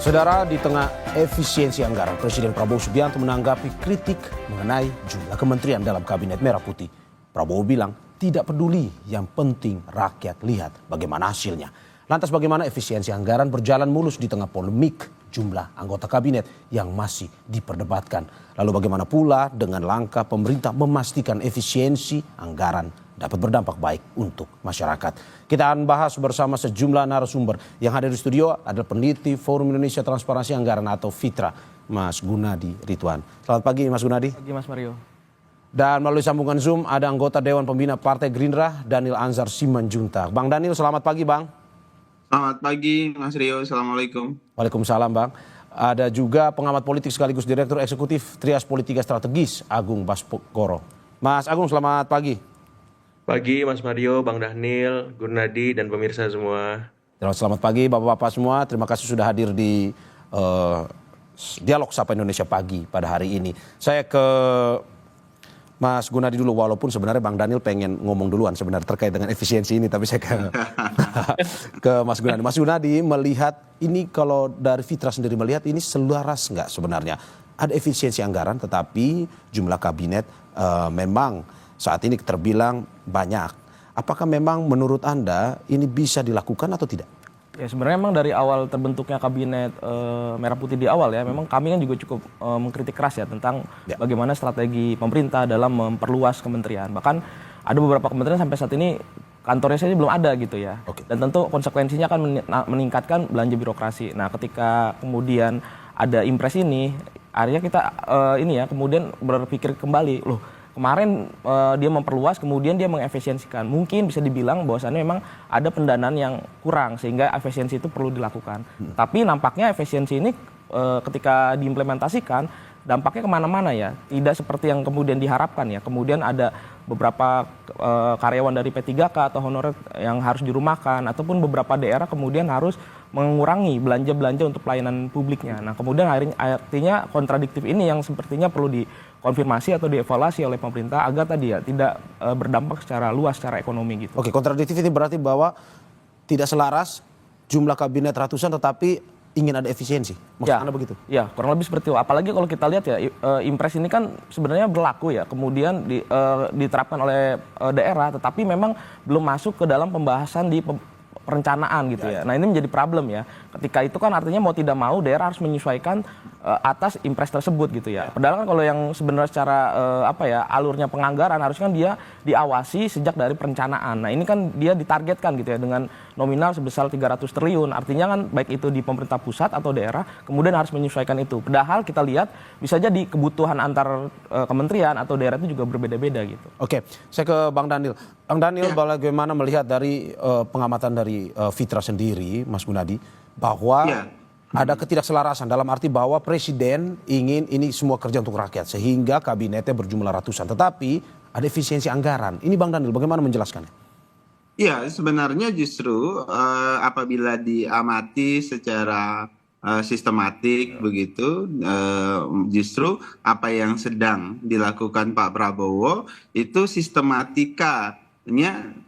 Saudara, di tengah efisiensi anggaran, Presiden Prabowo Subianto menanggapi kritik mengenai jumlah kementerian dalam Kabinet Merah Putih. Prabowo bilang tidak peduli, yang penting rakyat lihat bagaimana hasilnya. Lantas bagaimana efisiensi anggaran berjalan mulus di tengah polemik jumlah anggota kabinet yang masih diperdebatkan. Lalu bagaimana pula dengan langkah pemerintah memastikan efisiensi anggaran dapat berdampak baik untuk masyarakat. Kita akan bahas bersama sejumlah narasumber. Yang hadir di studio adalah peneliti Forum Indonesia Transparansi Anggaran atau FITRA, Mas Gunadi Ridwan. Selamat pagi Mas Gunadi. Pagi Mas Mario. Dan melalui sambungan Zoom ada anggota Dewan Pembina Partai Gerindra, Daniel Anzar Simanjuntak. Bang Daniel, selamat pagi Bang. Selamat pagi Mas Rio, Assalamualaikum. Waalaikumsalam Bang. Ada juga pengamat politik sekaligus Direktur Eksekutif Trias Politika Strategis, Agung Baskoro. Mas Agung, selamat pagi. Pagi Mas Mario, Bang Daniel, Gunadi, dan pemirsa semua. Selamat pagi Bapak-Bapak semua, terima kasih sudah hadir di Dialog Sapa Indonesia Pagi pada hari ini. Saya ke Mas Gunadi dulu, walaupun sebenarnya Bang Daniel pengen ngomong duluan sebenarnya terkait dengan efisiensi ini, tapi saya ke Mas Gunadi. Mas Gunadi melihat ini, kalau dari Fitra sendiri melihat ini selaras nggak sebenarnya? Ada efisiensi anggaran tetapi jumlah kabinet memang saat ini terbilang banyak. Apakah memang menurut Anda ini bisa dilakukan atau tidak? Ya sebenarnya memang dari awal terbentuknya kabinet Merah Putih di awal ya, memang kami kan juga cukup mengkritik keras ya tentang bagaimana strategi pemerintah dalam memperluas kementerian. Bahkan ada beberapa kementerian sampai saat ini kantornya saja belum ada gitu ya. Dan tentu konsekuensinya akan meningkatkan belanja birokrasi. Nah ketika kemudian ada impres ini, akhirnya kita kemudian berpikir kembali, loh kemarin dia memperluas, kemudian dia mengefisiensikan. Mungkin bisa dibilang bahwasannya memang ada pendanaan yang kurang sehingga efisiensi itu perlu dilakukan. Tapi nampaknya efisiensi ini ketika diimplementasikan dampaknya kemana-mana ya. Tidak seperti yang kemudian diharapkan ya. Kemudian ada beberapa karyawan dari P3K atau honorer yang harus dirumahkan, ataupun beberapa daerah kemudian harus mengurangi belanja-belanja untuk pelayanan publiknya. Nah kemudian artinya kontradiktif ini yang sepertinya perlu dikonfirmasi atau dievaluasi oleh pemerintah agar tadi ya tidak berdampak secara luas secara ekonomi gitu. Oke, kontradiktif ini berarti bahwa tidak selaras jumlah kabinet ratusan tetapi ingin ada efisiensi. Maksud Anda begitu? Ya, kurang lebih seperti itu. Apalagi kalau kita lihat ya, impres ini kan sebenarnya berlaku ya, kemudian diterapkan oleh daerah, tetapi memang belum masuk ke dalam pembahasan di perencanaan gitu ya. Nah ini menjadi problem ya. Ketika itu kan artinya mau tidak mau daerah harus menyesuaikan atas impres tersebut gitu ya. Padahal kan kalau yang sebenarnya secara alurnya penganggaran harusnya kan dia diawasi sejak dari perencanaan. Nah ini kan dia ditargetkan gitu ya dengan nominal sebesar 300 triliun. Artinya kan baik itu di pemerintah pusat atau daerah kemudian harus menyesuaikan itu. Padahal kita lihat bisa jadi kebutuhan antar kementerian atau daerah itu juga berbeda-beda gitu. Oke, saya ke Bang Daniel. Bang Daniel, bagaimana melihat dari pengamatan dari Fitra sendiri, Mas Gunadi, bahwa ada ketidakselarasan dalam arti bahwa Presiden ingin ini semua kerja untuk rakyat sehingga kabinetnya berjumlah ratusan, tetapi ada efisiensi anggaran. Ini Bang Daniel, bagaimana menjelaskannya? Ya, sebenarnya justru apabila diamati secara sistematik begitu, justru apa yang sedang dilakukan Pak Prabowo itu sistematikanya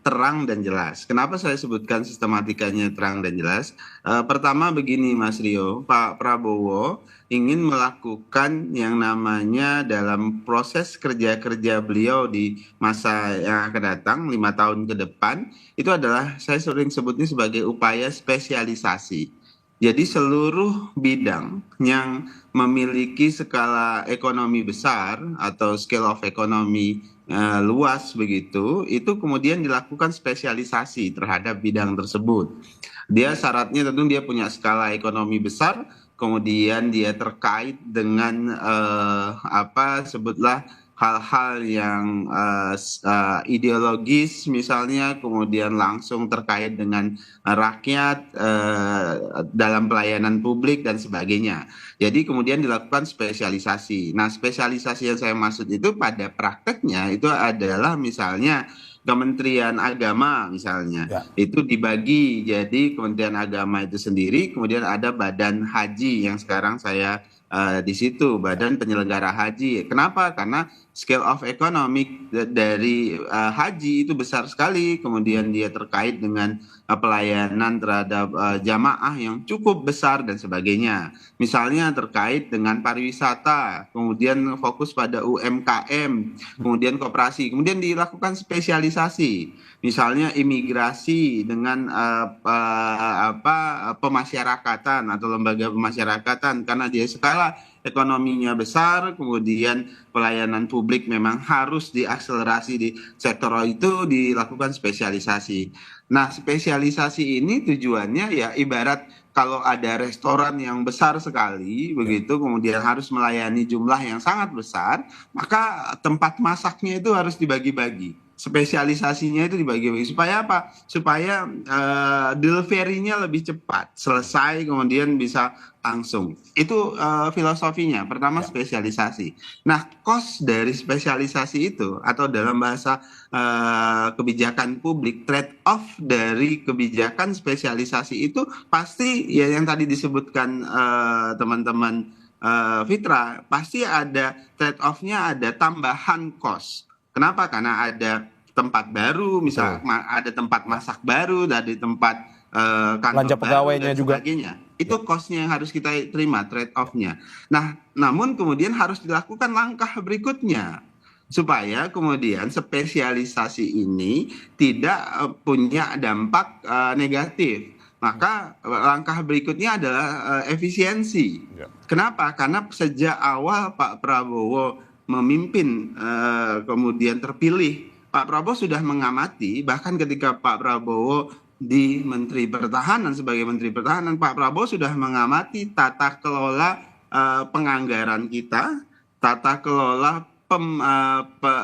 terang dan jelas. Kenapa saya sebutkan sistematikanya terang dan jelas? Pertama begini Mas Rio, Pak Prabowo ingin melakukan yang namanya dalam proses kerja-kerja beliau di masa yang akan datang 5 tahun ke depan, itu adalah saya sering sebutnya sebagai upaya spesialisasi. Jadi seluruh bidang yang memiliki skala ekonomi besar atau scale of economy luas begitu, itu kemudian dilakukan spesialisasi terhadap bidang tersebut. Dia syaratnya tentu dia punya skala ekonomi besar, kemudian dia terkait dengan sebutlah hal-hal yang ideologis misalnya, kemudian langsung terkait dengan rakyat dalam pelayanan publik dan sebagainya. Jadi kemudian dilakukan spesialisasi. Nah spesialisasi yang saya maksud itu pada prakteknya itu adalah misalnya Kementerian Agama misalnya, itu dibagi jadi Kementerian Agama itu sendiri, kemudian ada Badan Haji yang sekarang saya di situ Badan Penyelenggara Haji. Kenapa? Karena scale of economic dari haji itu besar sekali, kemudian dia terkait dengan pelayanan terhadap jamaah yang cukup besar dan sebagainya. Misalnya terkait dengan pariwisata, kemudian fokus pada UMKM, kemudian koperasi, kemudian dilakukan spesialisasi. Misalnya imigrasi dengan pemasyarakatan atau lembaga pemasyarakatan, karena dia skala ekonominya besar, kemudian pelayanan publik memang harus diakselerasi di sektor itu, dilakukan spesialisasi. Nah, spesialisasi ini tujuannya ya ibarat kalau ada restoran yang besar sekali, begitu, kemudian harus melayani jumlah yang sangat besar, maka tempat masaknya itu harus dibagi-bagi. Spesialisasinya itu dibagi-bagi supaya apa? Supaya delivery-nya lebih cepat, selesai kemudian bisa langsung. Itu filosofinya. Pertama spesialisasi. Nah, cost dari spesialisasi itu atau dalam bahasa kebijakan publik, trade off dari kebijakan spesialisasi itu pasti ya yang tadi disebutkan teman-teman Fitra, pasti ada trade off-nya, ada tambahan cost. Kenapa? Karena ada tempat baru, misal ada tempat masak baru, dari tempat kantor Belanja pegawainya baru dan juga. sebagainya. Itu cost-nya yang harus kita terima, trade off-nya. Nah, namun kemudian harus dilakukan langkah berikutnya supaya kemudian spesialisasi ini tidak punya dampak negatif. Maka langkah berikutnya adalah efisiensi. Kenapa? Karena sejak awal Pak Prabowo memimpin kemudian terpilih, Pak Prabowo sudah mengamati, bahkan ketika Pak Prabowo di Menteri Pertahanan, sebagai Menteri Pertahanan, Pak Prabowo sudah mengamati tata kelola penganggaran kita, tata kelola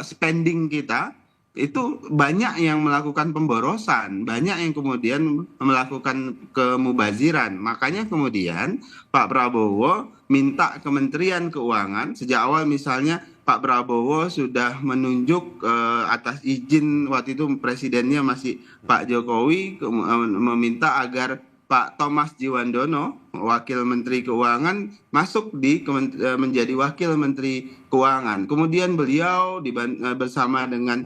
spending kita. Itu banyak yang melakukan pemborosan, banyak yang kemudian melakukan kemubaziran. Makanya kemudian Pak Prabowo minta Kementerian Keuangan sejak awal, misalnya Pak Prabowo sudah menunjuk atas izin waktu itu presidennya masih Pak Jokowi, meminta agar Pak Thomas Djiwandono, Wakil Menteri Keuangan, masuk menjadi Wakil Menteri Keuangan. Kemudian beliau bersama dengan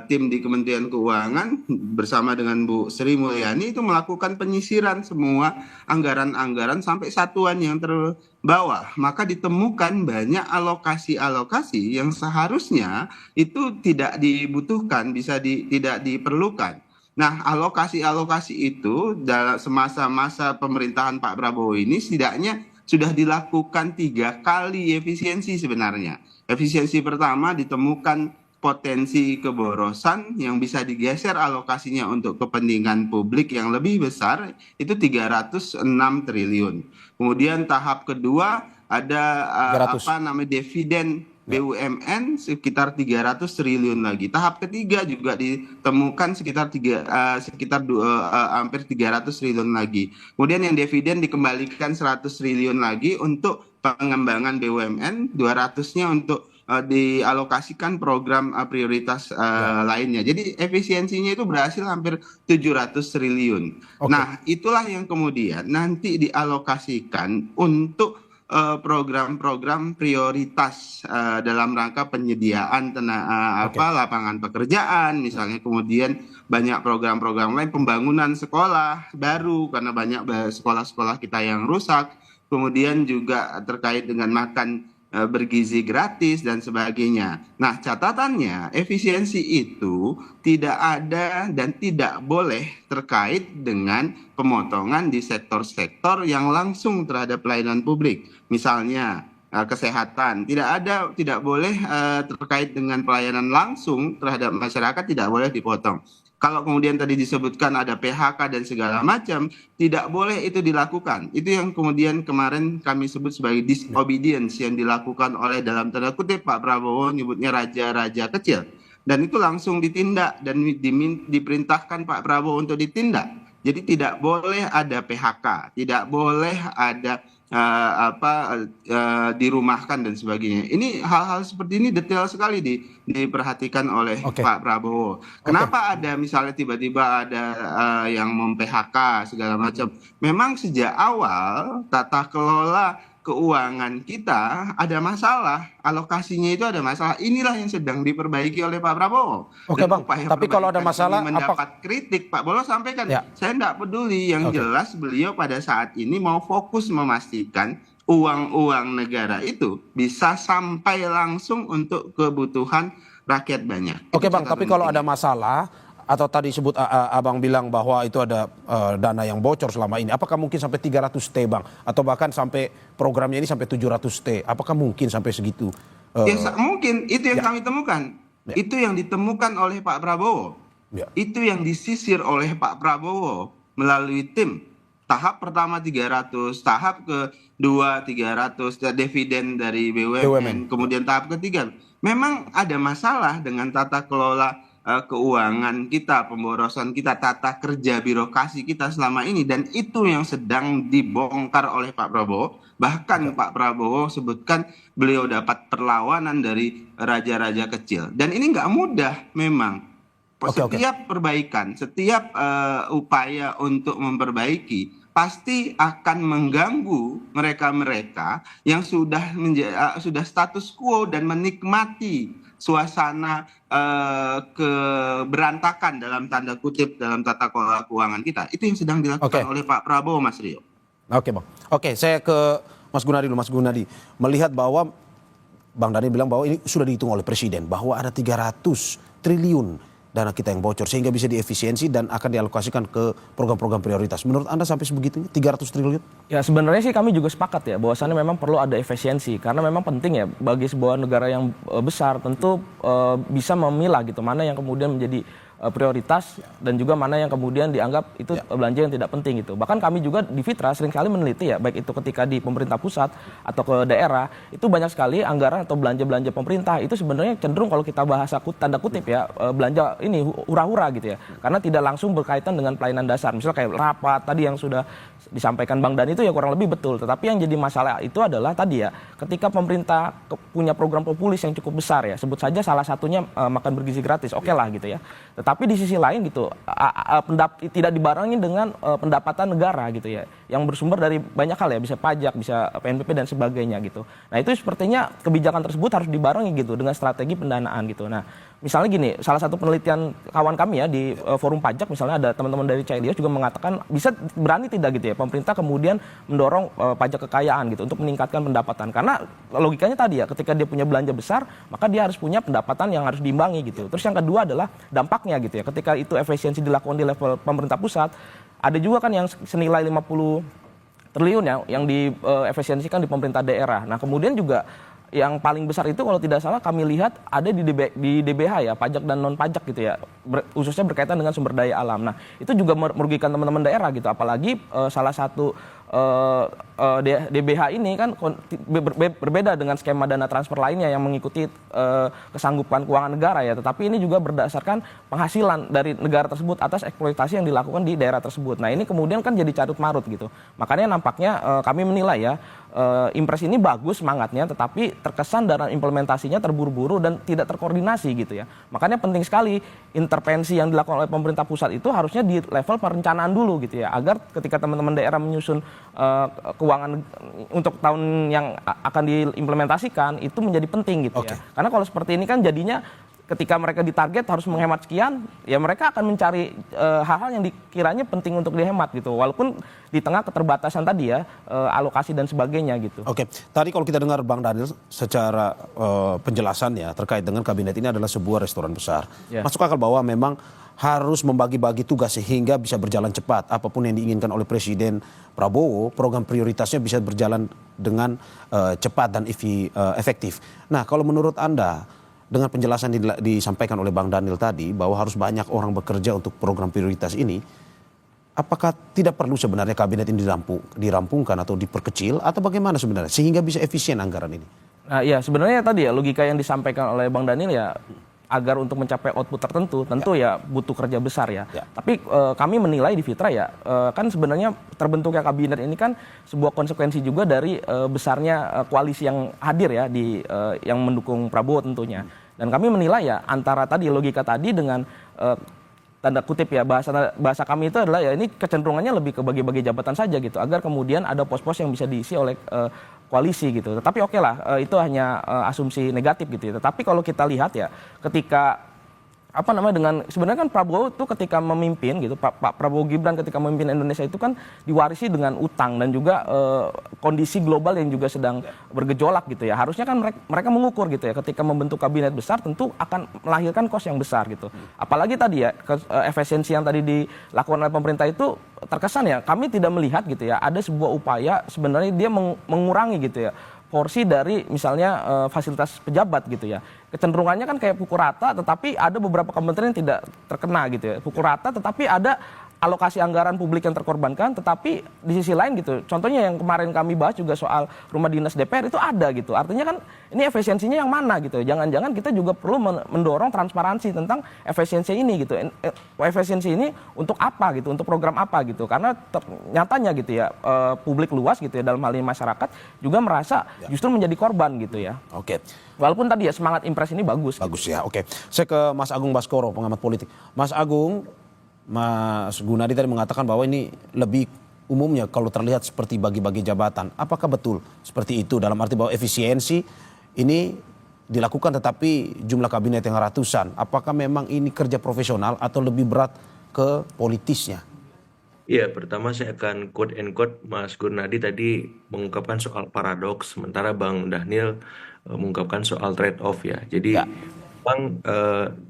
tim di Kementerian Keuangan, bersama dengan Bu Sri Mulyani, itu melakukan penyisiran semua anggaran-anggaran sampai satuan yang terbawah. Maka ditemukan banyak alokasi-alokasi yang seharusnya itu tidak dibutuhkan, tidak diperlukan. Nah, alokasi-alokasi itu dalam semasa-masa pemerintahan Pak Prabowo ini setidaknya sudah dilakukan 3 kali efisiensi sebenarnya. Efisiensi pertama, ditemukan potensi keborosan yang bisa digeser alokasinya untuk kepentingan publik yang lebih besar, itu 306 triliun. Kemudian tahap kedua ada dividen BUMN sekitar 300 triliun lagi. Tahap ketiga juga ditemukan sekitar hampir 300 triliun lagi. Kemudian yang dividen dikembalikan 100 triliun lagi untuk pengembangan BUMN, 200-nya untuk dialokasikan program prioritas lainnya. Jadi efisiensinya itu berhasil hampir 700 triliun. Nah, itulah yang kemudian nanti dialokasikan untuk program-program prioritas dalam rangka penyediaan lapangan pekerjaan, misalnya, kemudian banyak program-program lain, pembangunan sekolah baru karena banyak sekolah-sekolah kita yang rusak, kemudian juga terkait dengan makan bergizi gratis dan sebagainya. Nah, catatannya efisiensi itu tidak ada dan tidak boleh terkait dengan pemotongan di sektor-sektor yang langsung terhadap pelayanan publik. Misalnya kesehatan, tidak boleh terkait dengan pelayanan langsung terhadap masyarakat, tidak boleh dipotong. Kalau kemudian tadi disebutkan ada PHK dan segala macam, tidak boleh itu dilakukan. Itu yang kemudian kemarin kami sebut sebagai disobedience yang dilakukan oleh, dalam tanda kutip, Pak Prabowo nyebutnya raja-raja kecil. Dan itu langsung ditindak dan diperintahkan Pak Prabowo untuk ditindak. Jadi tidak boleh ada PHK, tidak boleh ada dirumahkan dan sebagainya. Ini hal-hal seperti ini detail sekali diperhatikan oleh Pak Prabowo. Kenapa ada misalnya tiba-tiba ada yang mem-PHK segala macam? Memang sejak awal tata kelola keuangan kita ada masalah, alokasinya itu ada masalah. Inilah yang sedang diperbaiki oleh Pak Prabowo. Oke, Dan Bang, upaya tapi kalau ada perbaikan masalah, ini mendapat kritik, Pak Bolo sampaikan, Ya. saya tidak peduli. Yang Oke. jelas beliau pada saat ini mau fokus memastikan uang-uang negara itu bisa sampai langsung untuk kebutuhan rakyat banyak. Oke, Itu Bang, tapi catatan kalau ada penting. masalah atau tadi sebut Abang bilang bahwa itu ada dana yang bocor selama ini. Apakah mungkin sampai 300 T, Bang? Atau bahkan sampai programnya ini sampai 700 T? Apakah mungkin sampai segitu? Mungkin itu yang kami temukan. Ya. Itu yang ditemukan oleh Pak Prabowo. Ya. Itu yang disisir oleh Pak Prabowo melalui tim. Tahap pertama 300, tahap kedua 300, dividen dari BUMN. Kemudian tahap ketiga. Memang ada masalah dengan tata kelola keuangan kita, pemborosan kita, tata kerja birokrasi kita selama ini, dan itu yang sedang dibongkar oleh Pak Prabowo. Bahkan Pak Prabowo sebutkan beliau dapat perlawanan dari raja-raja kecil, dan ini nggak mudah memang. Setiap perbaikan, setiap upaya untuk memperbaiki pasti akan mengganggu mereka-mereka yang sudah status quo dan menikmati suasana keberantakan dalam tanda kutip dalam tata kelola keuangan kita. Itu yang sedang dilakukan oleh Pak Prabowo, Mas Rio. Oke, Bang. Oke, saya ke Mas Gunadi dulu. Mas Gunadi, melihat bahwa Bang Daniel bilang bahwa ini sudah dihitung oleh Presiden, bahwa ada 300 triliun dana kita yang bocor sehingga bisa diefisiensi dan akan dialokasikan ke program-program prioritas. Menurut Anda sampai sebegitunya 300 triliun? Ya sebenarnya sih kami juga sepakat ya bahwasannya memang perlu ada efisiensi karena memang penting ya bagi sebuah negara yang besar tentu bisa memilah gitu mana yang kemudian menjadi prioritas dan juga mana yang kemudian dianggap itu belanja yang tidak penting gitu. Bahkan kami juga di Fitra seringkali meneliti ya baik itu ketika di pemerintah pusat atau ke daerah itu banyak sekali anggaran atau belanja-belanja pemerintah itu sebenarnya cenderung kalau kita bahasa tanda kutip ya belanja ini hura-hura gitu ya. Karena tidak langsung berkaitan dengan pelayanan dasar. Misalnya kayak rapat tadi yang sudah disampaikan Bang Dani itu ya kurang lebih betul. Tetapi yang jadi masalah itu adalah tadi ya ketika pemerintah punya program populis yang cukup besar ya sebut saja salah satunya makan bergizi gratis. Oke lah gitu ya. Tetapi di sisi lain gitu tidak dibarengi dengan pendapatan negara gitu ya yang bersumber dari banyak hal ya bisa pajak, bisa PNBP dan sebagainya gitu. Nah itu sepertinya kebijakan tersebut harus dibarengi gitu dengan strategi pendanaan gitu. Nah misalnya gini, salah satu penelitian kawan kami ya di forum pajak misalnya ada teman-teman dari CIDIAS juga mengatakan bisa berani tidak gitu ya pemerintah kemudian mendorong pajak kekayaan gitu untuk meningkatkan pendapatan karena logikanya tadi ya ketika dia punya belanja besar maka dia harus punya pendapatan yang harus diimbangi gitu. Terus yang kedua adalah dampaknya gitu ya ketika itu efisiensi dilakukan di level pemerintah pusat ada juga kan yang senilai 50 triliun ya yang diefisiensikan di pemerintah daerah. Nah kemudian juga yang paling besar itu kalau tidak salah kami lihat ada di DBH ya pajak dan non pajak gitu ya khususnya berkaitan dengan sumber daya alam. Nah itu juga merugikan teman-teman daerah gitu apalagi salah satu DBH ini kan berbeda dengan skema dana transfer lainnya yang mengikuti kesanggupan keuangan negara ya tetapi ini juga berdasarkan penghasilan dari negara tersebut atas eksploitasi yang dilakukan di daerah tersebut. Nah ini kemudian kan jadi carut marut gitu makanya nampaknya kami menilai ya impres ini bagus semangatnya tetapi terkesan dalam implementasinya terburu-buru dan tidak terkoordinasi gitu ya makanya penting sekali intervensi yang dilakukan oleh pemerintah pusat itu harusnya di level perencanaan dulu gitu ya agar ketika teman-teman daerah menyusun keuangan untuk tahun yang akan diimplementasikan itu menjadi penting gitu ya karena kalau seperti ini kan jadinya ketika mereka ditarget harus menghemat sekian, ya mereka akan mencari hal-hal yang dikiranya penting untuk dihemat gitu. Walaupun di tengah keterbatasan tadi ya, alokasi dan sebagainya gitu. Oke, tadi kalau kita dengar Bang Daniel secara penjelasannya terkait dengan kabinet ini adalah sebuah restoran besar. Masuk akal bahwa memang harus membagi-bagi tugas sehingga bisa berjalan cepat. Apapun yang diinginkan oleh Presiden Prabowo, program prioritasnya bisa berjalan dengan cepat dan efektif. Nah, kalau menurut Anda, dengan penjelasan disampaikan oleh Bang Daniel tadi bahwa harus banyak orang bekerja untuk program prioritas ini, apakah tidak perlu sebenarnya kabinet ini dirampungkan atau diperkecil atau bagaimana sebenarnya sehingga bisa efisien anggaran ini? Nah, ya sebenarnya tadi ya logika yang disampaikan oleh Bang Daniel ya agar untuk mencapai output tertentu tentu ya butuh kerja besar ya. Tapi kami menilai di Fitra ya kan sebenarnya terbentuknya kabinet ini kan sebuah konsekuensi juga dari besarnya koalisi yang hadir ya di yang mendukung Prabowo tentunya. Dan kami menilai ya antara tadi logika tadi dengan tanda kutip ya bahasa kami itu adalah ya ini kecenderungannya lebih ke bagi-bagi jabatan saja gitu agar kemudian ada pos-pos yang bisa diisi oleh koalisi gitu. Tetapi oke lah, itu hanya asumsi negatif gitu ya. Tetapi kalau kita lihat ya, ketika dengan sebenarnya kan Prabowo itu ketika memimpin gitu, Pak Prabowo Gibran ketika memimpin Indonesia itu kan diwarisi dengan utang dan juga kondisi global yang juga sedang bergejolak gitu ya. Harusnya kan mereka mengukur gitu ya, ketika membentuk kabinet besar tentu akan melahirkan kos yang besar gitu. Apalagi tadi ya efisiensi yang tadi dilakukan oleh pemerintah itu terkesan ya kami tidak melihat gitu ya ada sebuah upaya sebenarnya dia mengurangi gitu ya porsi dari misalnya fasilitas pejabat gitu ya. Kecenderungannya kan kayak pukul rata, tetapi ada beberapa kementerian yang tidak terkena gitu ya. Pukul rata, tetapi ada alokasi anggaran publik yang terkorbankan, tetapi di sisi lain gitu. Contohnya yang kemarin kami bahas juga soal rumah dinas DPR itu ada gitu. Artinya kan ini efisiensinya yang mana gitu. Jangan-jangan kita juga perlu mendorong transparansi tentang efisiensi ini gitu. Efisiensi ini untuk apa gitu, untuk program apa gitu. Karena nyatanya gitu ya publik luas gitu ya dalam hal ini masyarakat juga merasa justru menjadi korban gitu ya. Oke. Walaupun tadi ya semangat impres ini bagus. Bagus ya, oke. Saya ke Mas Agung Baskoro, pengamat politik. Mas Agung, Mas Gunadi tadi mengatakan bahwa ini lebih umumnya kalau terlihat seperti bagi-bagi jabatan. Apakah betul seperti itu dalam arti bahwa efisiensi ini dilakukan tetapi jumlah kabinet yang ratusan? Apakah memang ini kerja profesional atau lebih berat ke politisnya? Iya, pertama saya akan quote and quote Mas Gurnadi tadi mengungkapkan soal paradoks, sementara Bang Dhanil mengungkapkan soal trade off ya. Jadi memang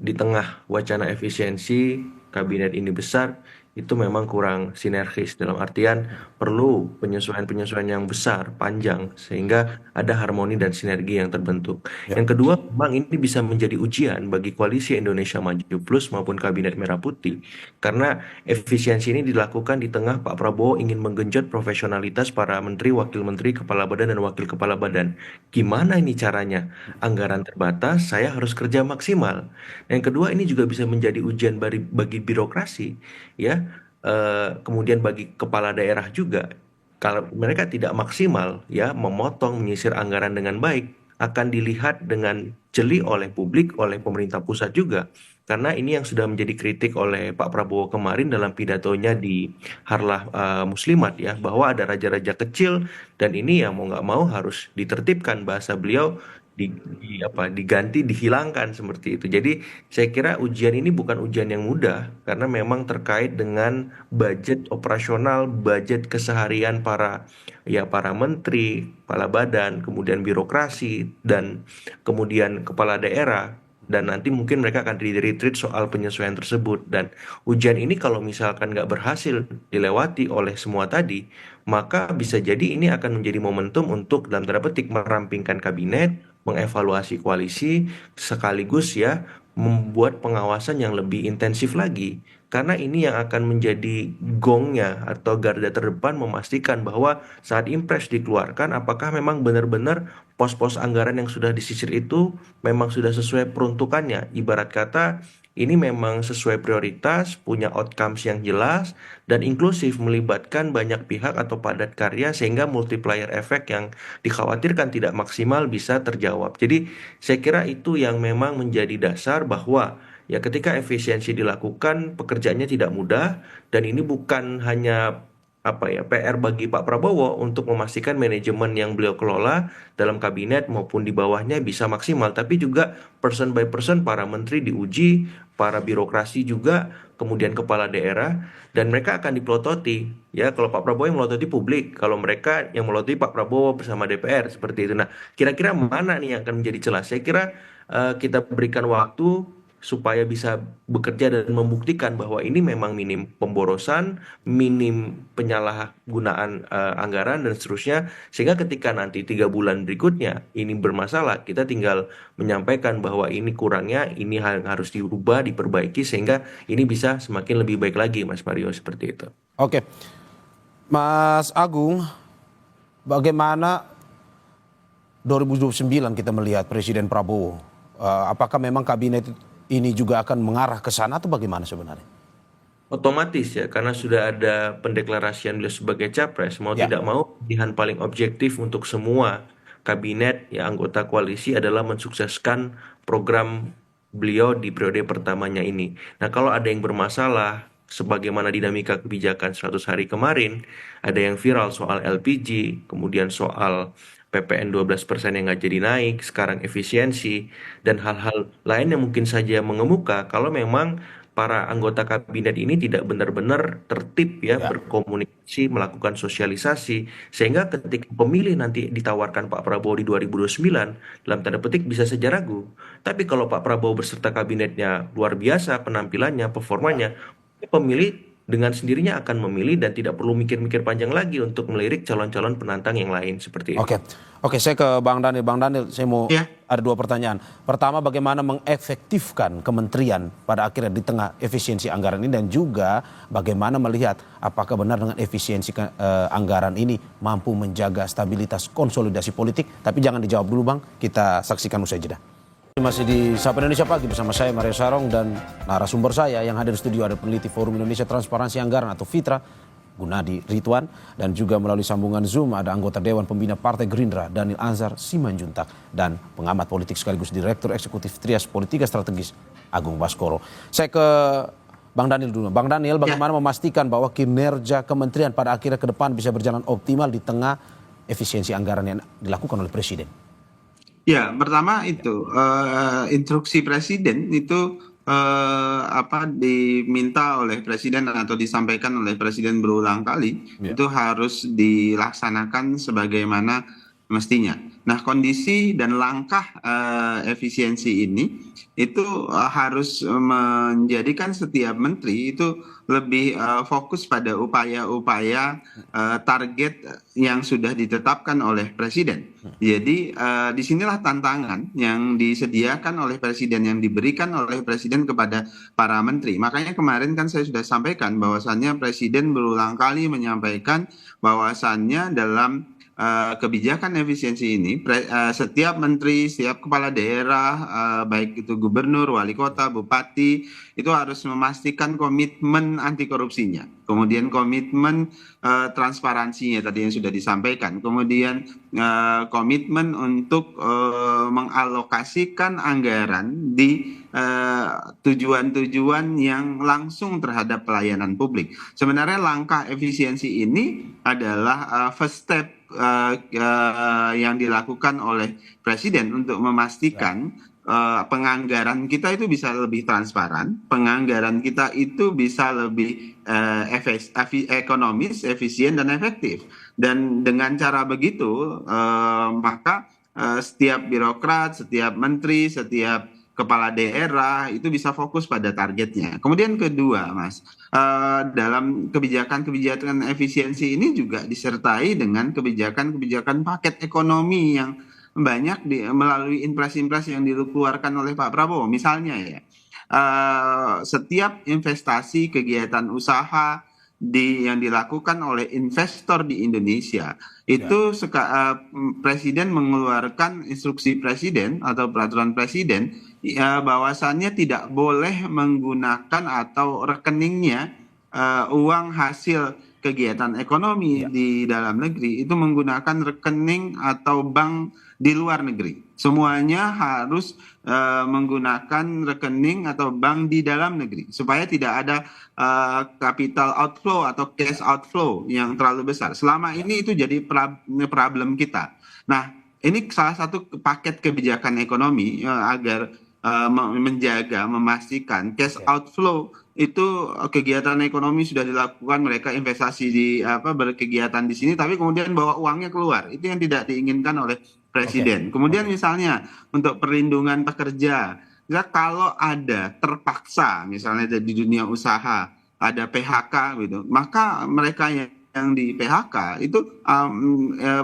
di tengah wacana efisiensi kabinet ini besar, itu memang kurang sinergis dalam artian perlu penyesuaian-penyesuaian yang besar, panjang, sehingga ada harmoni dan sinergi yang terbentuk. Yang kedua, memang ini bisa menjadi ujian bagi koalisi Indonesia Maju Plus maupun Kabinet Merah Putih, karena efisiensi ini dilakukan di tengah Pak Prabowo ingin menggenjot profesionalitas para menteri, wakil menteri, kepala badan, dan wakil kepala badan. Gimana ini caranya? Anggaran terbatas, saya harus kerja maksimal. Yang kedua, ini juga bisa menjadi ujian bagi birokrasi, ya. Kemudian bagi kepala daerah juga, kalau mereka tidak maksimal ya memotong menyisir anggaran dengan baik, akan dilihat dengan jeli oleh publik, oleh pemerintah pusat juga. Karena ini yang sudah menjadi kritik oleh Pak Prabowo kemarin dalam pidatonya di Harlah Muslimat ya, bahwa ada raja-raja kecil dan ini yang mau nggak mau harus ditertibkan, bahasa beliau diganti, dihilangkan seperti itu. Jadi saya kira ujian ini bukan ujian yang mudah karena memang terkait dengan budget operasional, budget keseharian para menteri, kepala badan, kemudian birokrasi dan kemudian kepala daerah. Dan nanti mungkin mereka akan di-retreat soal penyesuaian tersebut. Dan ujian ini kalau misalkan nggak berhasil dilewati oleh semua tadi, maka bisa jadi ini akan menjadi momentum untuk dalam tanda petik merampingkan kabinet, mengevaluasi koalisi, sekaligus ya membuat pengawasan yang lebih intensif lagi. Karena ini yang akan menjadi gongnya atau garda terdepan memastikan bahwa saat impres dikeluarkan apakah memang benar-benar pos-pos anggaran yang sudah disisir itu memang sudah sesuai peruntukannya. Ibarat kata ini memang sesuai prioritas, punya outcomes yang jelas, dan inklusif melibatkan banyak pihak atau padat karya sehingga multiplier effect yang dikhawatirkan tidak maksimal bisa terjawab. Jadi saya kira itu yang memang menjadi dasar bahwa ya ketika efisiensi dilakukan pekerjaannya tidak mudah dan ini bukan hanya PR bagi Pak Prabowo untuk memastikan manajemen yang beliau kelola dalam kabinet maupun di bawahnya bisa maksimal, tapi juga person by person para menteri diuji, para birokrasi juga, kemudian kepala daerah, dan mereka akan dipelototi ya. Kalau Pak Prabowo yang melototi publik, kalau mereka yang melototi Pak Prabowo bersama DPR seperti itu. Nah, kira-kira mana nih yang akan menjadi celah? Saya kira kita berikan waktu supaya bisa bekerja dan membuktikan bahwa ini memang minim pemborosan, minim penyalahgunaan anggaran dan seterusnya, sehingga ketika nanti 3 bulan berikutnya ini bermasalah, kita tinggal menyampaikan bahwa ini kurangnya, ini harus dirubah, diperbaiki sehingga ini bisa semakin lebih baik lagi, Mas Mario, seperti itu. Oke, Mas Agung, bagaimana 2029 kita melihat Presiden Prabowo? Apakah memang kabinet ini juga akan mengarah ke sana atau bagaimana sebenarnya? Otomatis ya, karena sudah ada pendeklarasian beliau sebagai capres, mau tidak mau pilihan paling objektif untuk semua kabinet ya anggota koalisi adalah mensukseskan program beliau di periode pertamanya ini. Nah, kalau ada yang bermasalah, sebagaimana dinamika kebijakan 100 hari kemarin, ada yang viral soal LPG, kemudian soal PPN 12% yang nggak jadi naik, sekarang efisiensi, dan hal-hal lain yang mungkin saja mengemuka kalau memang para anggota kabinet ini tidak benar-benar tertib ya Ya. berkomunikasi, melakukan sosialisasi, sehingga ketika pemilih nanti ditawarkan Pak Prabowo di 2029, dalam tanda petik bisa saja ragu. Tapi kalau Pak Prabowo beserta kabinetnya luar biasa penampilannya, performanya, pemilih dengan sendirinya akan memilih dan tidak perlu mikir-mikir panjang lagi untuk melirik calon-calon penantang yang lain seperti itu. Oke, oke, saya ke Bang Daniel. Bang Daniel, saya mau Ya. ada dua pertanyaan. Pertama, bagaimana mengefektifkan kementerian pada akhirnya di tengah efisiensi anggaran ini, dan juga bagaimana melihat apakah benar dengan efisiensi anggaran ini mampu menjaga stabilitas konsolidasi politik. Tapi jangan dijawab dulu, Bang. Kita saksikan usai jeda. Masih di Sapa Indonesia Pagi bersama saya Mario Sarong dan narasumber saya yang hadir di studio ada peneliti Forum Indonesia Transparansi Anggaran atau FITRA, Gunadi Ridwan, dan juga melalui sambungan Zoom ada anggota Dewan Pembina Partai Gerindra Daniel Anzar Simanjuntak dan pengamat politik sekaligus Direktur Eksekutif Trias Politika Strategis Agung Baskoro. Saya ke Bang Daniel dulu. Bang Daniel, bagaimana memastikan bahwa kinerja kementerian pada akhirnya ke depan bisa berjalan optimal di tengah efisiensi anggaran yang dilakukan oleh Presiden? Ya, pertama itu instruksi presiden itu diminta oleh presiden atau disampaikan oleh presiden berulang kali, itu harus dilaksanakan sebagaimana mestinya. Nah, kondisi dan langkah efisiensi ini itu harus menjadikan setiap menteri itu lebih fokus pada upaya-upaya target yang sudah ditetapkan oleh presiden. Jadi disinilah tantangan yang disediakan oleh presiden, yang diberikan oleh presiden kepada para menteri. Makanya kemarin kan saya sudah sampaikan bahwasannya presiden berulang kali menyampaikan bahwasannya dalam kebijakan efisiensi ini setiap menteri, setiap kepala daerah, baik itu gubernur, wali kota, bupati, itu harus memastikan komitmen anti korupsinya, kemudian komitmen transparansinya tadi yang sudah disampaikan, kemudian komitmen untuk mengalokasikan anggaran di tujuan-tujuan yang langsung terhadap pelayanan publik. Sebenarnya langkah efisiensi ini adalah first step yang dilakukan oleh presiden untuk memastikan penganggaran kita itu bisa lebih transparan, penganggaran kita itu bisa lebih ekonomis, efisien, dan efektif. Dan dengan cara begitu, maka setiap birokrat, setiap menteri, setiap kepala daerah itu bisa fokus pada targetnya. Kemudian kedua, Mas, dalam kebijakan-kebijakan efisiensi ini juga disertai dengan kebijakan-kebijakan paket ekonomi yang banyak melalui impresi-impresi yang dikeluarkan oleh Pak Prabowo. Misalnya ya, setiap investasi kegiatan usaha yang dilakukan oleh investor di Indonesia itu presiden mengeluarkan instruksi presiden atau peraturan presiden bahwasannya tidak boleh menggunakan atau rekeningnya uang hasil kegiatan ekonomi di dalam negeri itu menggunakan rekening atau bank di luar negeri. Semuanya harus menggunakan rekening atau bank di dalam negeri supaya tidak ada capital outflow atau cash outflow yang terlalu besar. Selama ini itu jadi problem kita. Nah, ini salah satu paket kebijakan ekonomi agar menjaga, memastikan cash outflow itu kegiatan ekonomi sudah dilakukan, mereka investasi di berkegiatan di sini, tapi kemudian bawa uangnya keluar. Itu yang tidak diinginkan oleh presiden. Kemudian misalnya untuk perlindungan pekerja, ya kalau ada terpaksa misalnya di dunia usaha ada PHK gitu, maka mereka yang di PHK itu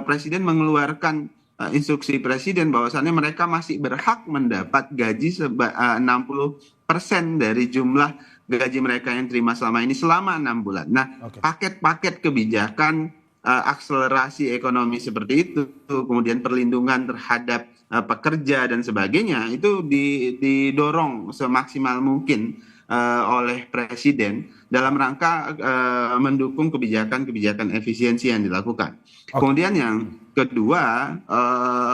presiden mengeluarkan instruksi presiden bahwasannya mereka masih berhak mendapat gaji 60% dari jumlah gaji mereka yang terima selama ini selama 6 bulan. Nah, paket-paket kebijakan akselerasi ekonomi seperti itu, kemudian perlindungan terhadap pekerja dan sebagainya, itu didorong semaksimal mungkin oleh presiden dalam rangka mendukung kebijakan-kebijakan efisiensi yang dilakukan. Kemudian yang kedua,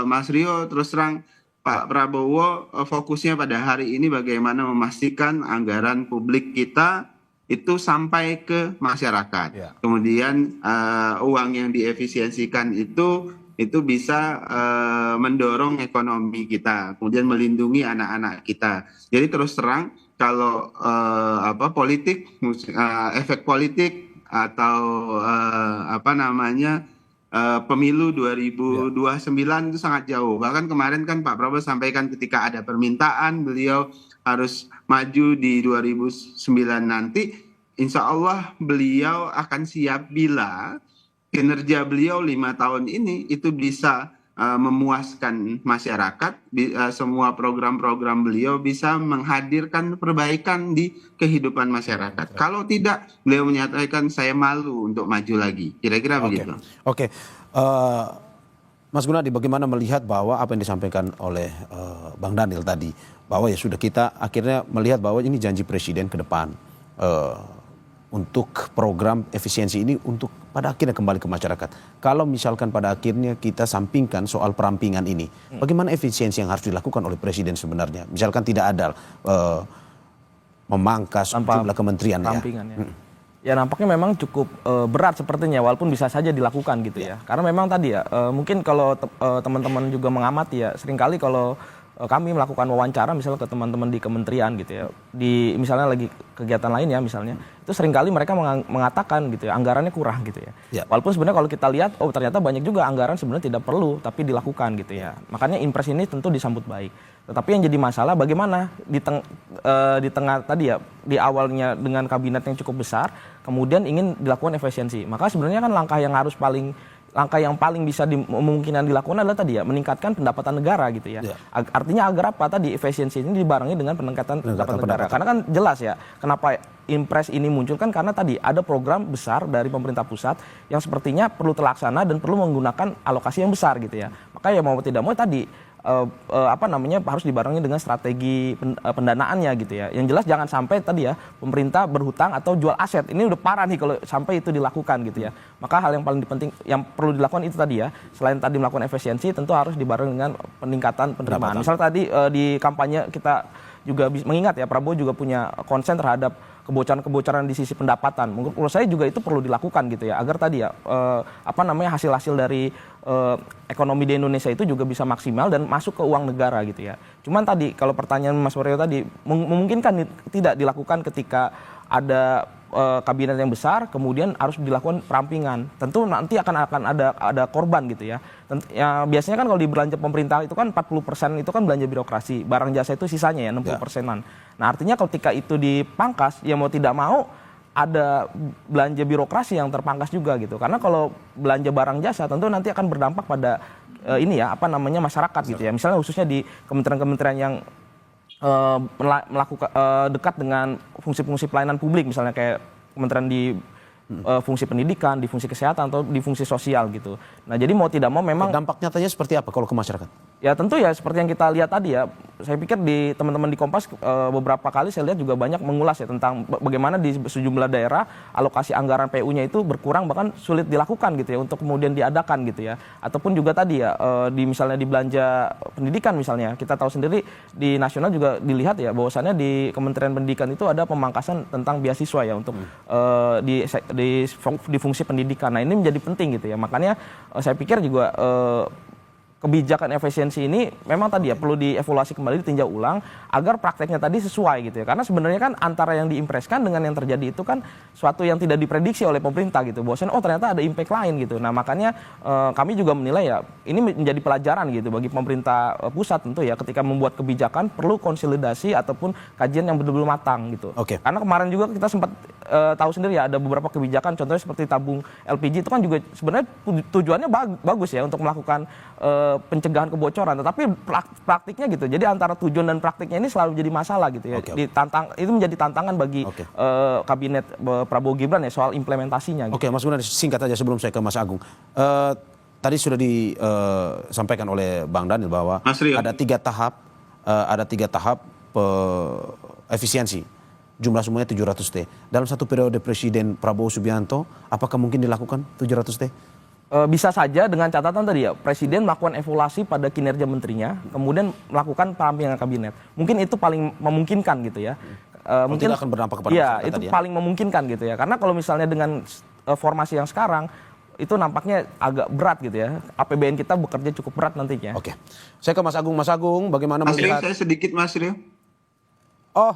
Mas Rio, terus terang Pak Prabowo fokusnya pada hari ini bagaimana memastikan anggaran publik kita itu sampai ke masyarakat. Kemudian uang yang diefisiensikan itu itu bisa mendorong ekonomi kita, kemudian melindungi anak-anak kita. Jadi terus terang kalau politik, efek politik atau pemilu 2029 itu sangat jauh. Bahkan kemarin kan Pak Prabowo sampaikan ketika ada permintaan beliau harus maju di 2009 nanti, insya Allah beliau akan siap bila kinerja beliau 5 tahun ini itu bisa memuaskan masyarakat, semua program-program beliau bisa menghadirkan perbaikan di kehidupan masyarakat. Kalau tidak, beliau menyatakan saya malu untuk maju lagi. Kira-kira begitu. Oke. Mas Gunadi, bagaimana melihat bahwa apa yang disampaikan oleh Bang Daniel tadi, bahwa ya sudah kita akhirnya melihat bahwa ini janji presiden ke depan untuk program efisiensi ini untuk pada akhirnya kembali ke masyarakat. Kalau misalkan pada akhirnya kita sampingkan soal perampingan ini, bagaimana efisiensi yang harus dilakukan oleh presiden sebenarnya? Misalkan tidak ada memangkas jumlah kementerian ya nampaknya memang cukup berat sepertinya, walaupun bisa saja dilakukan gitu ya. Karena memang tadi ya mungkin kalau teman-teman juga mengamati ya, seringkali kalau kami melakukan wawancara misalnya ke teman-teman di kementerian gitu ya, di misalnya lagi kegiatan lain ya misalnya, itu seringkali mereka mengatakan gitu ya, anggarannya kurang gitu ya. Walaupun sebenarnya kalau kita lihat, ternyata banyak juga anggaran sebenarnya tidak perlu tapi dilakukan gitu ya. Makanya impres ini tentu disambut baik. Tetapi yang jadi masalah bagaimana di tengah tadi ya, di awalnya dengan kabinet yang cukup besar, kemudian ingin dilakukan efisiensi. Maka sebenarnya kan langkah yang paling bisa memungkinkan dilakukan adalah tadi ya, meningkatkan pendapatan negara gitu ya. Artinya agar apa tadi, efisiensi ini dibarengi dengan peningkatan pendapatan negara. Karena kan jelas ya kenapa impres ini muncul kan karena tadi ada program besar dari pemerintah pusat yang sepertinya perlu terlaksana dan perlu menggunakan alokasi yang besar gitu ya. Maka ya mau tidak mau tadi harus dibarengi dengan strategi pendanaannya gitu ya. Yang jelas jangan sampai tadi ya pemerintah berhutang atau jual aset. Ini udah parah nih kalau sampai itu dilakukan gitu ya. Maka hal yang paling penting yang perlu dilakukan itu tadi ya, selain tadi melakukan efisiensi tentu harus dibarengi dengan peningkatan penerimaan. Misal tadi di kampanye kita juga mengingat ya, Prabowo juga punya konsen terhadap kebocoran-kebocoran di sisi pendapatan. Menurut saya juga itu perlu dilakukan gitu ya, agar tadi ya hasil-hasil dari ekonomi di Indonesia itu juga bisa maksimal dan masuk ke uang negara gitu ya. Cuman tadi kalau pertanyaan Mas Wario tadi, memungkinkan tidak dilakukan ketika ada kabinet yang besar kemudian harus dilakukan perampingan. Tentu nanti akan ada korban gitu ya. Ya biasanya kan kalau di belanja pemerintah itu kan 40% itu kan belanja birokrasi, barang jasa itu sisanya ya 60%-an. Nah, artinya ketika itu dipangkas ya mau tidak mau ada belanja birokrasi yang terpangkas juga gitu. Karena kalau belanja barang jasa tentu nanti akan berdampak pada masyarakat gitu ya. Misalnya khususnya di kementerian-kementerian yang melakukan dekat dengan fungsi-fungsi pelayanan publik, misalnya kayak kementerian di fungsi pendidikan, di fungsi kesehatan atau di fungsi sosial gitu. Nah, jadi mau tidak mau memang dampak nyatanya seperti apa kalau ke masyarakat? Ya tentu ya seperti yang kita lihat tadi ya, saya pikir di teman-teman di Kompas beberapa kali saya lihat juga banyak mengulas ya tentang bagaimana di sejumlah daerah alokasi anggaran PU-nya itu berkurang, bahkan sulit dilakukan gitu ya untuk kemudian diadakan gitu ya. Ataupun juga tadi ya misalnya di belanja pendidikan misalnya, kita tahu sendiri di nasional juga dilihat ya bahwasannya di Kementerian Pendidikan itu ada pemangkasan tentang beasiswa ya untuk di fungsi pendidikan. Nah, ini menjadi penting gitu ya. Makanya saya pikir juga kebijakan efisiensi ini memang tadi ya perlu dievaluasi kembali, ditinjau ulang agar prakteknya tadi sesuai gitu ya. Karena sebenarnya kan antara yang diimpreskan dengan yang terjadi itu kan suatu yang tidak diprediksi oleh pemerintah gitu. Bahwasanya ternyata ada impact lain gitu. Nah, makanya kami juga menilai ya ini menjadi pelajaran gitu bagi pemerintah pusat tentu ya, ketika membuat kebijakan perlu konsolidasi ataupun kajian yang benar-benar matang gitu. Karena kemarin juga kita sempat tahu sendiri ya ada beberapa kebijakan contohnya seperti tabung LPG itu kan juga sebenarnya tujuannya bagus ya untuk melakukan pencegahan kebocoran, tetapi praktiknya gitu. Jadi antara tujuan dan praktiknya ini selalu jadi masalah gitu ya. Itu menjadi tantangan bagi kabinet Prabowo Gibran ya soal implementasinya. Gitu. Mas Gunadi, singkat saja sebelum saya ke Mas Agung. Tadi sudah disampaikan oleh Bang Daniel bahwa ada tiga tahap efisiensi. Jumlah semuanya 700T. Dalam satu periode Presiden Prabowo Subianto, apakah mungkin dilakukan 700T? Bisa saja dengan catatan tadi ya, Presiden melakukan evaluasi pada kinerja menterinya, kemudian melakukan perampingan kabinet. Mungkin itu paling memungkinkan gitu ya. Mungkin tidak akan berdampak kepada masyarakat itu paling memungkinkan gitu ya. Karena kalau misalnya dengan formasi yang sekarang, itu nampaknya agak berat gitu ya. APBN kita bekerja cukup berat nantinya. Oke, saya ke Mas Agung. Mas Agung, bagaimana Mas Rio, melihat? saya sedikit Mas Rio. Oh,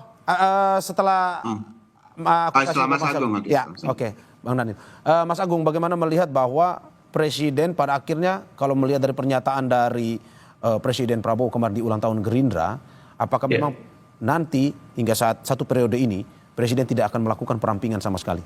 setelah aku kasih Setelah ke Mas Agung. Oke. Ya, oke, Bang Daniel. Mas Agung, bagaimana melihat bahwa Presiden pada akhirnya kalau melihat dari pernyataan dari Presiden Prabowo kemarin di ulang tahun Gerindra, apakah Ya. memang nanti hingga saat satu periode ini Presiden tidak akan melakukan perampingan sama sekali?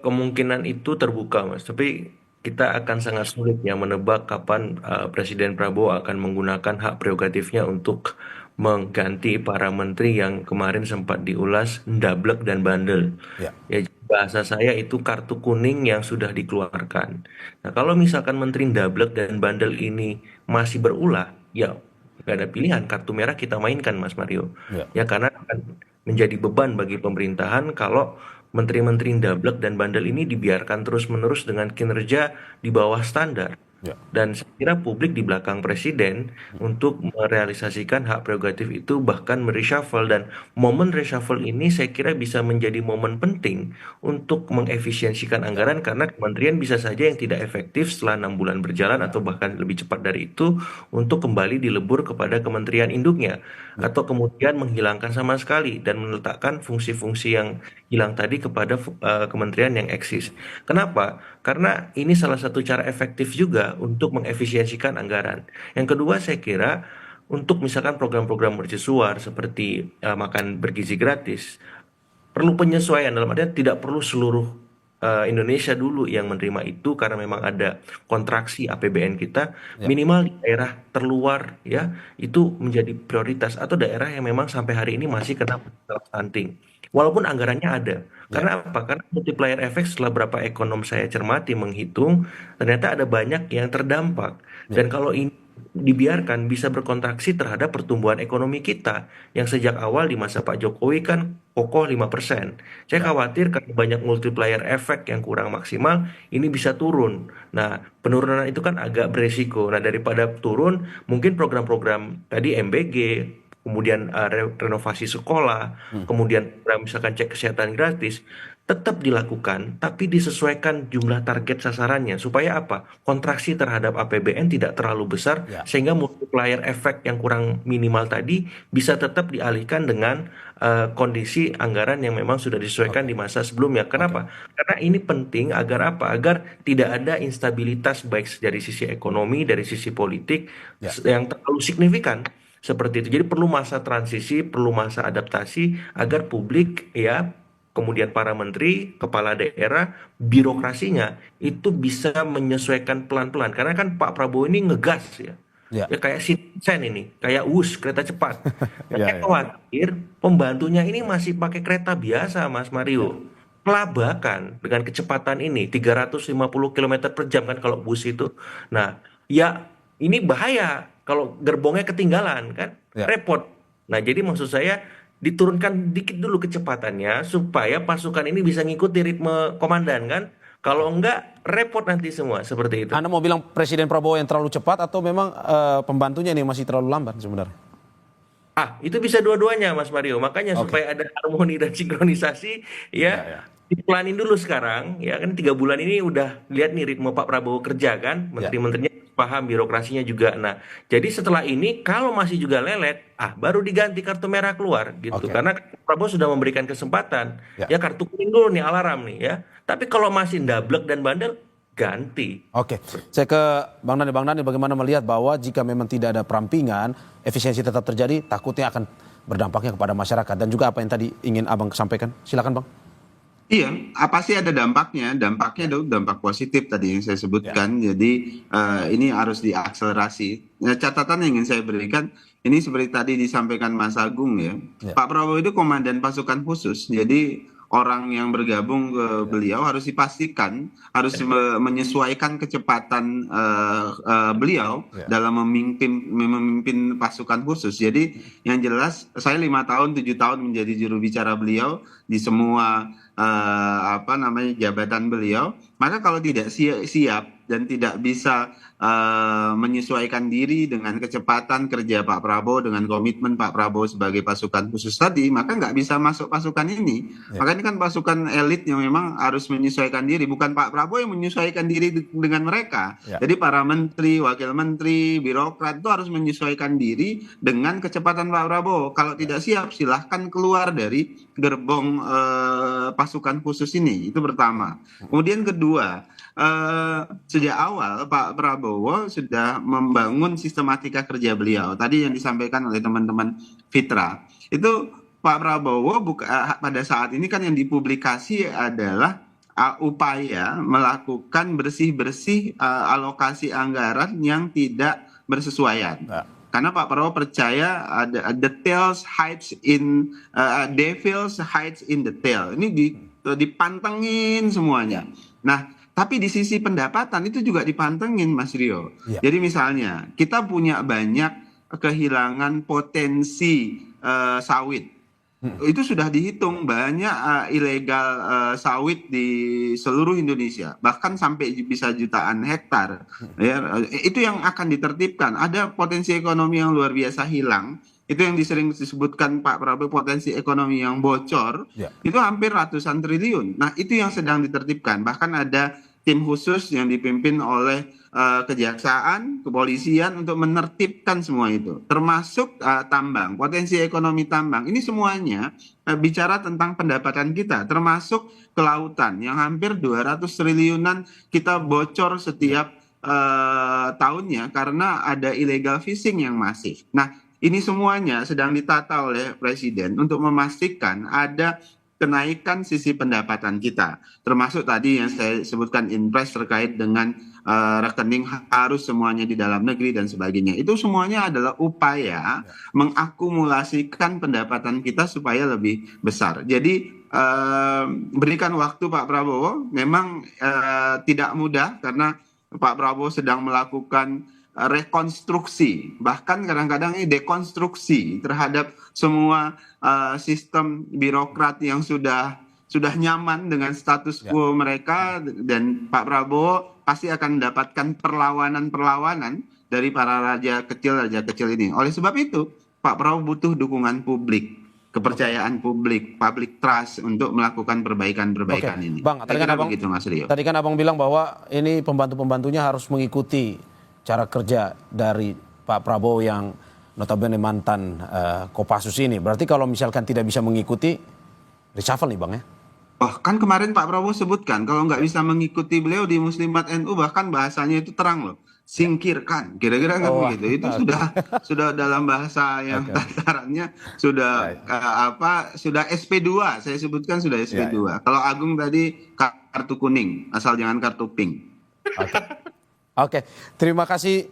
Kemungkinan itu terbuka, Mas. Tapi kita akan sangat sulit ya menebak kapan Presiden Prabowo akan menggunakan hak prerogatifnya untuk mengganti para menteri yang kemarin sempat diulas ndablek dan bandel. Ya. Ya, bahasa saya itu kartu kuning yang sudah dikeluarkan. Nah, kalau misalkan menteri ndablek dan bandel ini masih berulah, ya nggak ada pilihan, kartu merah kita mainkan, Mas Mario. Ya. Ya, karena akan menjadi beban bagi pemerintahan kalau menteri-menteri ndablek dan bandel ini dibiarkan terus-menerus dengan kinerja di bawah standar. Ya. Dan saya kira publik di belakang presiden untuk merealisasikan hak prerogatif itu, bahkan mereshuffle, dan momen reshuffle ini saya kira bisa menjadi momen penting untuk mengefisiensikan anggaran, karena kementerian bisa saja yang tidak efektif setelah 6 bulan berjalan atau bahkan lebih cepat dari itu untuk kembali dilebur kepada kementerian induknya, atau kemudian menghilangkan sama sekali dan meletakkan fungsi-fungsi yang hilang tadi kepada kementerian yang eksis. Kenapa? Karena ini salah satu cara efektif juga untuk mengefisiensikan anggaran. Yang kedua, saya kira untuk misalkan program-program mercusuar seperti makan bergizi gratis, perlu penyesuaian, dalam artian tidak perlu seluruh Indonesia dulu yang menerima itu, karena memang ada kontraksi APBN kita. Ya. Minimal di daerah terluar ya itu menjadi prioritas, atau daerah yang memang sampai hari ini masih kena masalah stunting. Walaupun anggarannya ada. Karena apa? Karena multiplier effect, setelah berapa ekonom saya cermati menghitung, ternyata ada banyak yang terdampak. Dan kalau ini dibiarkan, bisa berkontraksi terhadap pertumbuhan ekonomi kita yang sejak awal di masa Pak Jokowi kan kokoh 5%. Saya khawatir karena banyak multiplier effect yang kurang maksimal, ini bisa turun. Nah, penurunan itu kan agak beresiko. Nah, daripada turun, mungkin program-program tadi MBG, kemudian renovasi sekolah, kemudian misalkan cek kesehatan gratis, tetap dilakukan, tapi disesuaikan jumlah target sasarannya. Supaya apa? Kontraksi terhadap APBN tidak terlalu besar, Ya. sehingga multiplier effect yang kurang minimal tadi bisa tetap dialihkan dengan kondisi anggaran yang memang sudah disesuaikan di masa sebelumnya. Kenapa? Karena ini penting agar apa? Agar tidak ada instabilitas baik dari sisi ekonomi, dari sisi politik Ya. yang terlalu signifikan. Seperti itu. Jadi perlu masa transisi, perlu masa adaptasi agar publik ya, kemudian para menteri, kepala daerah, birokrasinya itu bisa menyesuaikan pelan-pelan. Karena kan Pak Prabowo ini ngegas ya. Ya. Ya kayak Sen ini, kayak kereta cepat. Nah, Ya, saya khawatir pembantunya ini masih pakai kereta biasa, Mas Mario. Kelabakan dengan kecepatan ini 350 km per jam kan kalau bus itu. Nah, ya ini bahaya kalau gerbongnya ketinggalan kan, Ya. repot. Nah, jadi maksud saya diturunkan dikit dulu kecepatannya supaya pasukan ini bisa ngikuti ritme komandan kan. Kalau enggak repot nanti semua, seperti itu. Anda mau bilang Presiden Prabowo yang terlalu cepat atau memang pembantunya ini masih terlalu lambat sebenarnya? Itu bisa dua-duanya, Mas Mario. Makanya Oke. supaya ada harmoni dan sinkronisasi, ya dipelanin dulu sekarang. Ya kan 3 bulan ini udah lihat nih ritme Pak Prabowo kerja kan, menteri-menterinya paham, birokrasinya juga. Nah, jadi setelah ini kalau masih juga lelet, baru diganti kartu merah keluar gitu. Oke. Karena Prabowo sudah memberikan kesempatan. Ya. Ya kartu kuning dulu nih, alarm nih ya. Tapi kalau masih ndablek dan bandel, ganti. Oke, saya ke Bang Daniel. Bang Daniel, bagaimana melihat bahwa jika memang tidak ada perampingan, efisiensi tetap terjadi, takutnya akan berdampaknya kepada masyarakat. Dan juga apa yang tadi ingin Abang sampaikan. Silakan Bang. Iya, pasti ada dampaknya. Dampaknya itu dampak positif tadi yang saya sebutkan. Jadi ini harus diakselerasi. Nah, catatan yang ingin saya berikan, ini seperti tadi disampaikan Mas Agung ya. Pak Prabowo itu komandan pasukan khusus. Jadi orang yang bergabung ke beliau harus dipastikan, harus menyesuaikan kecepatan beliau dalam memimpin pasukan khusus. Jadi yang jelas saya 5 tahun, 7 tahun menjadi juru bicara beliau di semua jabatan beliau, Maka kalau tidak siap dan tidak bisa menyesuaikan diri dengan kecepatan kerja Pak Prabowo, dengan komitmen Pak Prabowo sebagai pasukan khusus tadi, maka nggak bisa masuk pasukan ini. Maka ini kan pasukan elit yang memang harus menyesuaikan diri, bukan Pak Prabowo yang menyesuaikan diri dengan mereka. Jadi para menteri, wakil menteri, birokrat itu harus menyesuaikan diri dengan kecepatan Pak Prabowo. Kalau tidak siap, silahkan keluar dari gerbong pasukan khusus ini. Itu pertama. Kemudian kedua, sejak awal Pak Prabowo sudah membangun sistematika kerja beliau. Tadi yang disampaikan oleh teman-teman Fitra, itu Pak Prabowo pada saat ini kan yang dipublikasi adalah upaya melakukan bersih-bersih alokasi anggaran yang tidak bersesuaian. Karena Pak Prabowo percaya ada devils hides in detail. Ini dipantengin semuanya. Nah, tapi di sisi pendapatan itu juga dipantengin, Mas Rio. Jadi misalnya kita punya banyak kehilangan potensi sawit. Itu sudah dihitung banyak ilegal sawit di seluruh Indonesia, bahkan sampai bisa jutaan hektar. Ya, itu yang akan ditertibkan. Ada potensi ekonomi yang luar biasa hilang. Itu yang sering disebutkan Pak Prabowo potensi ekonomi yang bocor, itu hampir ratusan triliun. Nah, itu yang sedang ditertibkan. Bahkan ada tim khusus yang dipimpin oleh kejaksaan, kepolisian untuk menertibkan semua itu. Termasuk tambang, potensi ekonomi tambang. Ini semuanya bicara tentang pendapatan kita, termasuk kelautan yang hampir 200 triliunan kita bocor setiap tahunnya karena ada illegal fishing yang masif. Nah, ini semuanya sedang ditata oleh Presiden untuk memastikan ada kenaikan sisi pendapatan kita. Termasuk tadi yang saya sebutkan impres terkait dengan rekening harus semuanya di dalam negeri dan sebagainya. Itu semuanya adalah upaya mengakumulasikan pendapatan kita supaya lebih besar. Jadi berikan waktu Pak Prabowo, memang tidak mudah karena Pak Prabowo sedang melakukan rekonstruksi, bahkan kadang-kadang ini dekonstruksi terhadap semua sistem birokrat yang sudah nyaman dengan status quo mereka, dan Pak Prabowo pasti akan mendapatkan perlawanan dari para raja kecil ini. Oleh sebab itu, Pak Prabowo butuh dukungan publik, kepercayaan publik, public trust untuk melakukan perbaikan-perbaikan ini. Bang, tadi kan Abang bilang bahwa ini pembantu-pembantunya harus mengikuti cara kerja dari Pak Prabowo yang notabene mantan Kopassus ini. Berarti kalau misalkan tidak bisa mengikuti, reshuffle nih Bang ya? Oh, kan kemarin Pak Prabowo sebutkan kalau nggak bisa mengikuti beliau di Muslimat NU, bahkan bahasanya itu terang loh, singkirkan, kira-kira kan begitu. Itu sudah dalam bahasa yang tatarannya sudah sudah SP2, saya sebutkan sudah SP2. Kalau Agung tadi kartu kuning, asal jangan kartu pink. Oke, terima kasih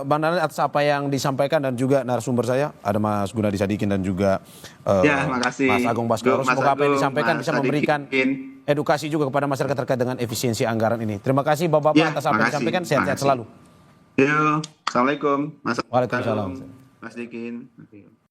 Bang Daniel atas apa yang disampaikan dan juga narasumber saya. Ada Mas Gunadi Sadikin dan juga makasih. Mas Agung Baskoro. Semoga apa yang disampaikan bisa memberikan edukasi juga kepada masyarakat terkait dengan efisiensi anggaran ini. Terima kasih Bapak-Bapak atas apa yang disampaikan. Sehat-sehat selalu. Assalamualaikum. Waalaikumsalam. Mas Dikin.